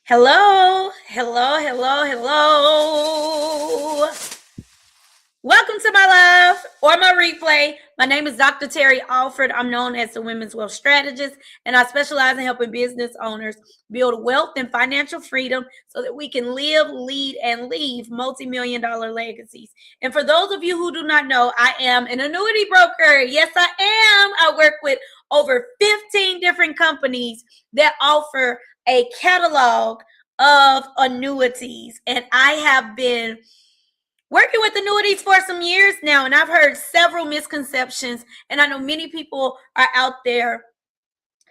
Hello, hello, hello, hello. Welcome to my live or my replay. My name is Dr. Terry Alford. I'm known as the Women's Wealth Strategist, and I specialize in helping business owners build wealth and financial freedom so that we can live, lead, and leave multi-million-dollar legacies. And for those of you who do not know, I am an annuity broker. Yes, I am. I work with over 15 different companies that offer a catalog of annuities, and I have been working with annuities for some years now, and I've heard several misconceptions, and I know many people are out there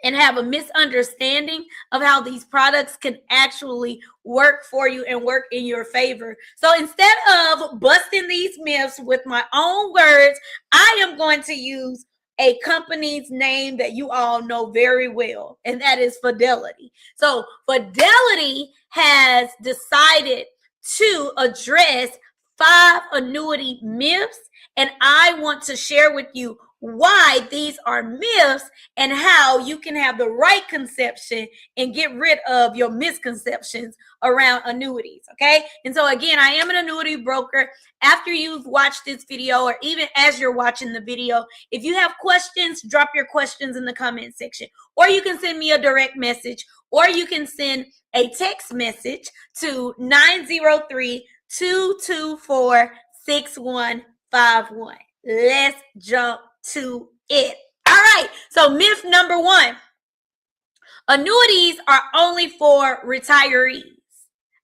and have a misunderstanding of how these products can actually work for you and work in your favor. So instead of busting these myths with my own words, I am going to use a company's name that you all know very well, and that is Fidelity. So Fidelity has decided to address 5 annuity myths, and I want to share with you why these are myths and how you can have the right conception and get rid of your misconceptions around annuities. Okay. And so again, I am an annuity broker. After you've watched this video, or even as you're watching the video, if you have questions, drop your questions in the comment section, or you can send me a direct message, or you can send a text message to 903-224-6151. Let's jump to it. All right. So myth number 1, annuities are only for retirees.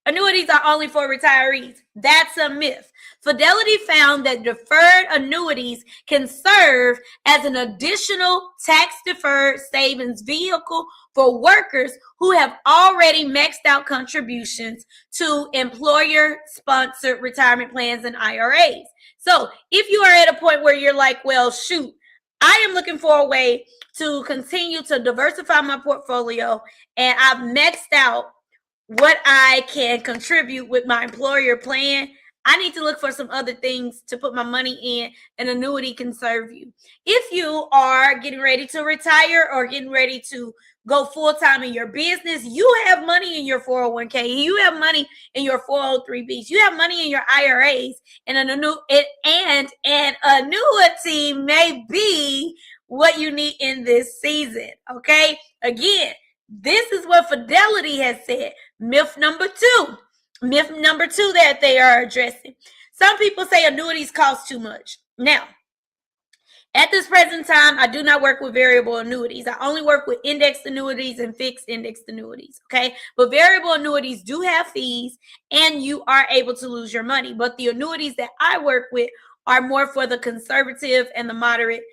Annuities are only for retirees. That's a myth. Fidelity found that deferred annuities can serve as an additional tax-deferred savings vehicle for workers who have already maxed out contributions to employer-sponsored retirement plans and IRAs. So if you are at a point where you're like, well, shoot, I am looking for a way to continue to diversify my portfolio, and I've maxed out what I can contribute with my employer plan, I need to look for some other things to put my money in. An annuity can serve you. If you are getting ready to retire or getting ready to go full-time in your business, you have money in your 401k, you have money in your 403bs, you have money in your IRAs, and an annuity may be what you need in this season. Okay, again, this is what Fidelity has said. Myth number 2 that they are addressing. Some people say annuities cost too much. Now, at this present time, I do not work with variable annuities. I only work with indexed annuities and fixed indexed annuities, okay? But variable annuities do have fees, and you are able to lose your money. But the annuities that I work with are more for the conservative and the moderate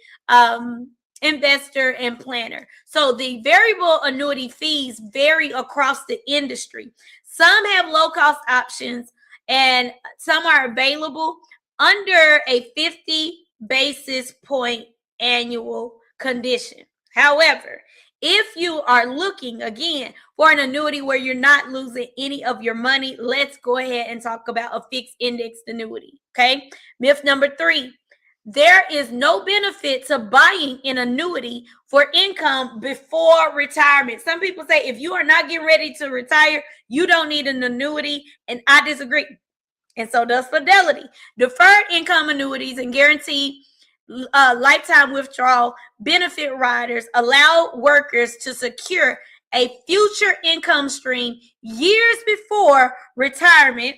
investor and planner. So the variable annuity fees vary across the industry. Some have low-cost options, and some are available under a 50 basis point annual condition. However, if you are looking, again, for an annuity where you're not losing any of your money, let's go ahead and talk about a fixed indexed annuity, okay? Myth number 3. There is no benefit to buying an annuity for income before retirement. Some people say if you are not getting ready to retire, you don't need an annuity, and I disagree. And so does Fidelity. Deferred income annuities and guaranteed lifetime withdrawal benefit riders allow workers to secure a future income stream years before retirement,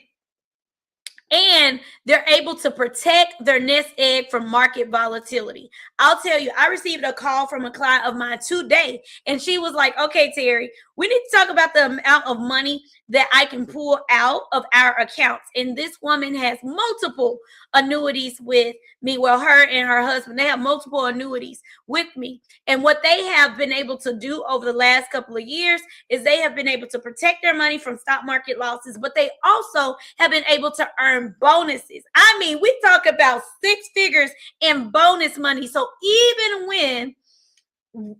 and they're able to protect their nest egg from market volatility. I'll tell you, I received a call from a client of mine today, and she was like, okay, Terry, we need to talk about the amount of money that I can pull out of our accounts. And this woman has multiple annuities with me. Well, her and her husband, they have multiple annuities with me. And what they have been able to do over the last couple of years is they have been able to protect their money from stock market losses, but they also have been able to earn bonuses. I mean, we talk about 6 figures in bonus money. So even when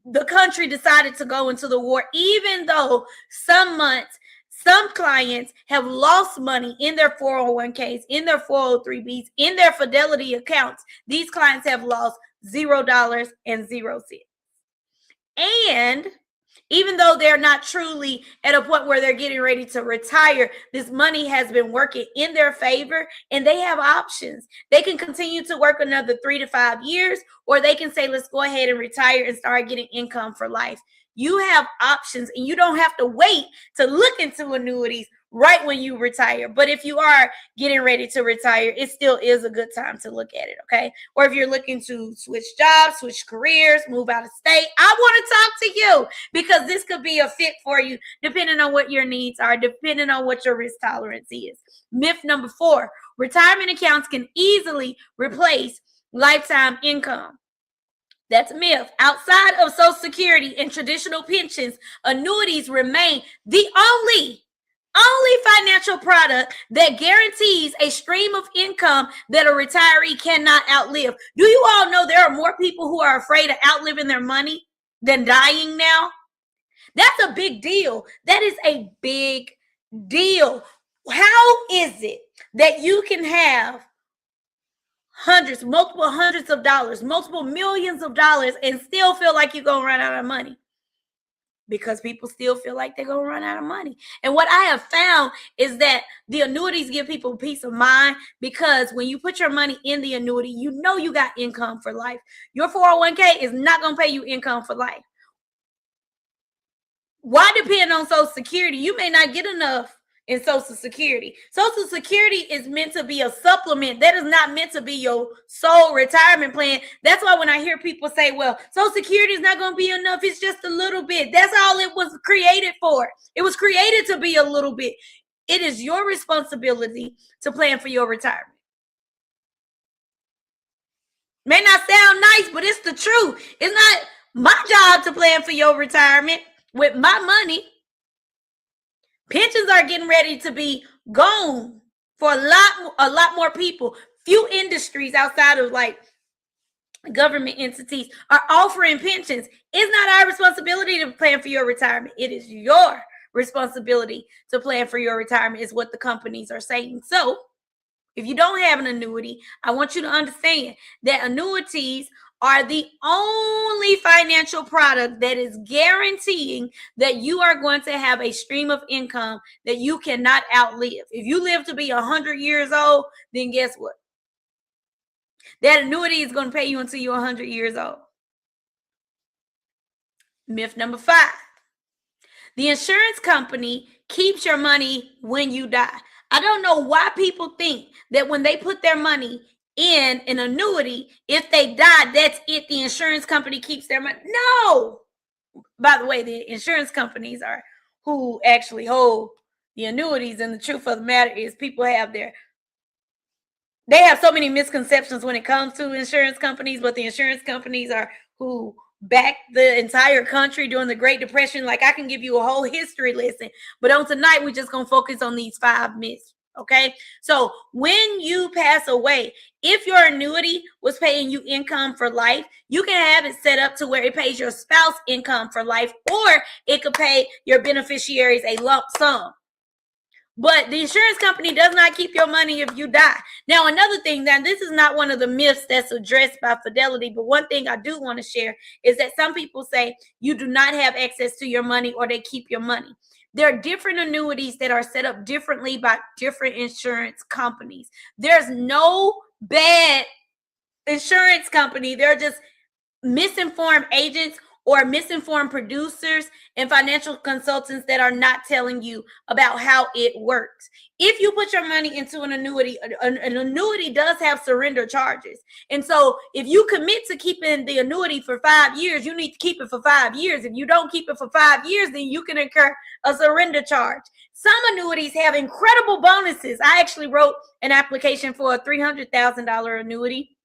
the country decided to go into the war, even though some months, some clients have lost money in their 401ks, in their 403bs, in their Fidelity accounts, these clients have lost $0 and 0 cents. And Even though they're not truly at a point where they're getting ready to retire, this money has been working in their favor and they have options. They can continue to work another 3 to 5 years, or they can say, let's go ahead and retire and start getting income for life. You have options and you don't have to wait to look into annuities right when you retire. But if you are getting ready to retire, it still is a good time to look at it, okay? Or if you're looking to switch jobs, switch careers, move out of state, I want to talk to you because this could be a fit for you depending on what your needs are, depending on what your risk tolerance is. Myth number 4, retirement accounts can easily replace lifetime income. That's a myth. Outside of Social Security and traditional pensions, annuities remain the only financial product that guarantees a stream of income that a retiree cannot outlive. Do you all know there are more people who are afraid of outliving their money than dying now? That's a big deal. That is a big deal. How is it that you can have multiple hundreds of dollars, multiple millions of dollars, and still feel like you're going to run out of money? Because people still feel like they're going to run out of money. And what I have found is that the annuities give people peace of mind, because when you put your money in the annuity, you know you got income for life. Your 401k is not going to pay you income for life. Why depend on Social Security? You may not get enough in Social Security. Social Security is meant to be a supplement. That is not meant to be your sole retirement plan. That's why when I hear people say, well, Social Security is not going to be enough, it's just a little bit. That's all it was created for. It was created to be a little bit. It is your responsibility to plan for your retirement. May not sound nice, but it's the truth. It's not my job to plan for your retirement with my money. Pensions are getting ready to be gone for a lot more people. Few industries outside of like government entities are offering pensions. It's not our responsibility to plan for your retirement. It is your responsibility to plan for your retirement, is what the companies are saying. So if you don't have an annuity, I want you to understand that annuities are the only financial product that is guaranteeing that you are going to have a stream of income that you cannot outlive. If you live to be 100 years old, then guess what? That annuity is going to pay you until you're 100 years old. Myth number 5. The insurance company keeps your money when you die. I don't know why people think that when they put their money in an annuity, if they die, that's it. The insurance company keeps their money. No. By the way, the insurance companies are who actually hold the annuities. And the truth of the matter is people have they have so many misconceptions when it comes to insurance companies, but the insurance companies are who backed the entire country during the Great Depression. Like, I can give you a whole history lesson, but on tonight, we're just going to focus on these 5 myths. Okay. So when you pass away, if your annuity was paying you income for life, you can have it set up to where it pays your spouse income for life, or it could pay your beneficiaries a lump sum. But the insurance company does not keep your money if you die. Now, another thing, that this is not one of the myths that's addressed by Fidelity, but one thing I do want to share is that some people say you do not have access to your money, or they keep your money. There are different annuities that are set up differently by different insurance companies. There's no bad insurance company. They're just misinformed agents or misinformed producers and financial consultants that are not telling you about how it works. If you put your money into an annuity does have surrender charges. And so if you commit to keeping the annuity for 5 years, you need to keep it for 5 years. If you don't keep it for 5 years, then you can incur a surrender charge. Some annuities have incredible bonuses. I actually wrote an application for a $300,000 annuity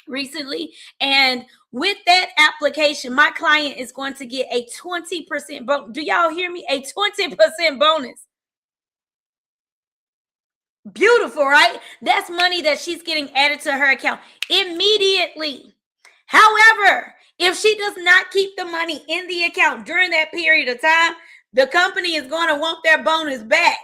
recently, and with that application, my client is going to get a 20% bonus. Do y'all hear me? A 20% bonus. Beautiful, right? That's money that she's getting added to her account immediately. However, if she does not keep the money in the account during that period of time, the company is going to want their bonus back.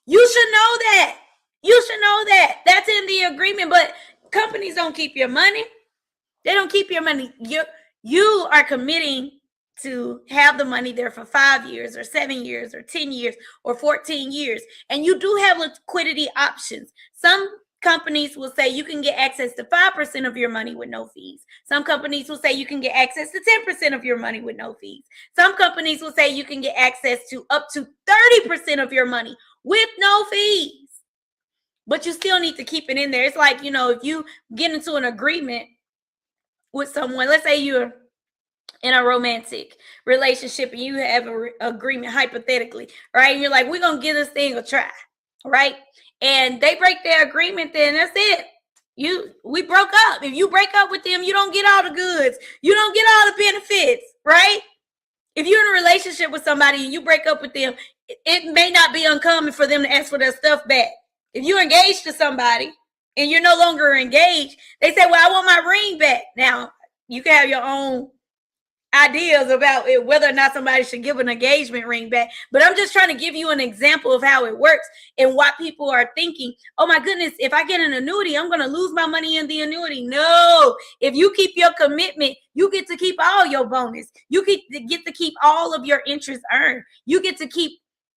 You should know that. You should know that. That's in the agreement, but companies don't keep your money. They don't keep your money. you are committing to have the money there for 5 years or 7 years or 10 years or 14 years. And you do have liquidity options. Some companies will say you can get access to 5% of your money with no fees. Some companies will say you can get access to 10% of your money with no fees. Some companies will say you can get access to up to 30% of your money with no fees. But you still need to keep it in there. It's like, if you get into an agreement with someone, let's say you're in a romantic relationship and you have an agreement hypothetically, right? And you're like, we're going to give this thing a try, right? And they break their agreement, then that's it. We broke up. If you break up with them, you don't get all the goods. You don't get all the benefits, right? If you're in a relationship with somebody and you break up with them, it may not be uncommon for them to ask for their stuff back. If you're engaged to somebody and you're no longer engaged, they say, well, I want my ring back. Now, you can have your own ideas about it, whether or not somebody should give an engagement ring back. But I'm just trying to give you an example of how it works and what people are thinking. Oh my goodness, if I get an annuity, I'm going to lose my money in the annuity. No, if you keep your commitment, you get to keep all your bonus. You get to keep all of your interest earned. You get to keep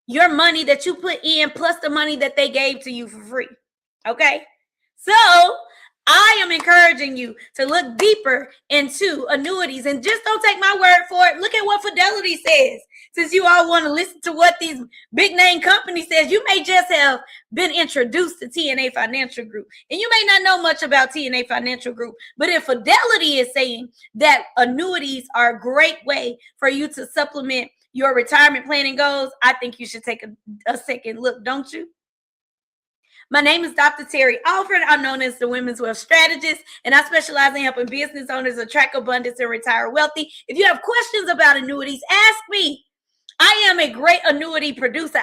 your money that you put in plus the money that they gave to you for free. Okay? So I am encouraging you to look deeper into annuities, and just don't take my word for it. Look at what Fidelity says. Since you all want to listen to what these big name companies says, you may just have been introduced to TNA Financial Group, and you may not know much about TNA Financial Group. But if Fidelity is saying that annuities are a great way for you to supplement your retirement planning goals, I think you should take a second look, don't you? My name is Dr. Terry Alford. I'm known as the Women's Wealth Strategist, and I specialize in helping business owners attract abundance and retire wealthy. If you have questions about annuities, ask me. I am a great annuity producer.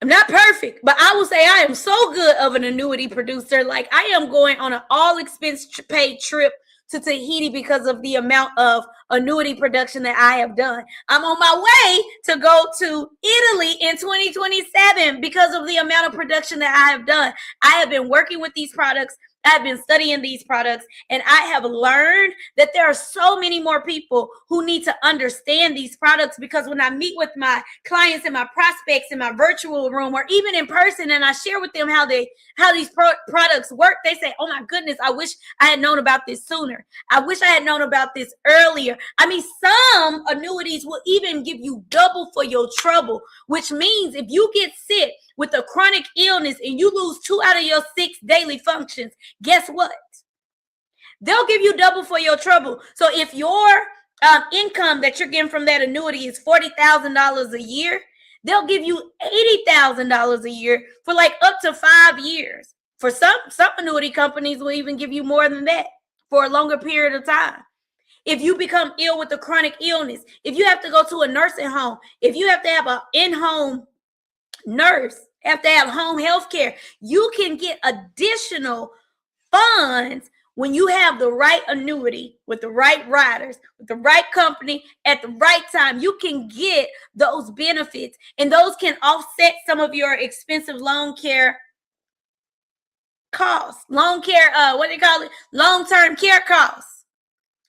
I'm not perfect, but I will say I am so good of an annuity producer. Like, I am going on an all-expense paid trip to Tahiti because of the amount of annuity production that I have done. I'm on my way to go to Italy in 2027 because of the amount of production that I have done. I have been working with these products. I've been studying these products, and I have learned that there are so many more people who need to understand these products, because when I meet with my clients and my prospects in my virtual room or even in person, and I share with them how these products work, they say, oh my goodness, I wish I had known about this sooner. I wish I had known about this earlier. I mean, some annuities will even give you double for your trouble, which means if you get sick with a chronic illness and you lose 2 out of your 6 daily functions, guess what? They'll give you double for your trouble. So if your income that you're getting from that annuity is $40,000 a year, they'll give you $80,000 a year for like up to 5 years. For some annuity companies will even give you more than that for a longer period of time. If you become ill with a chronic illness, if you have to go to a nursing home, if you have to have an in-home nurse, have to have home health care, you can get additional funds when you have the right annuity with the right riders, with the right company at the right time. You can get those benefits, and those can offset some of your expensive long care costs, long-term care costs.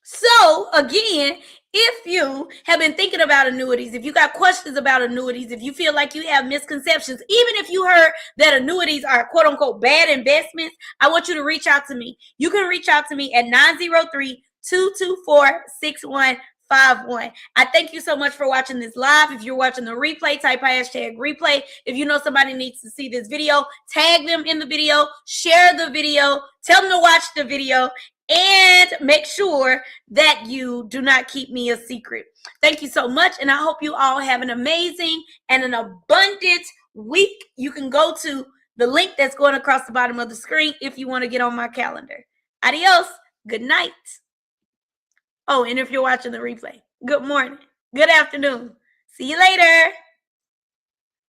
So again, if you have been thinking about annuities, if you got questions about annuities, if you feel like you have misconceptions, even if you heard that annuities are quote unquote bad investments, I want you to reach out to me. You can reach out to me at 903-224-6151. I thank you so much for watching this live. If you're watching the replay, type #replay. If you know somebody needs to see this video, tag them in the video, share the video, tell them to watch the video, and make sure that you do not keep me a secret. Thank you so much, and I hope you all have an amazing and an abundant week. You can go to the link that's going across the bottom of the screen if you want to get on my calendar. Adios. Good night. Oh, and if you're watching the replay, good morning, good afternoon. See you later.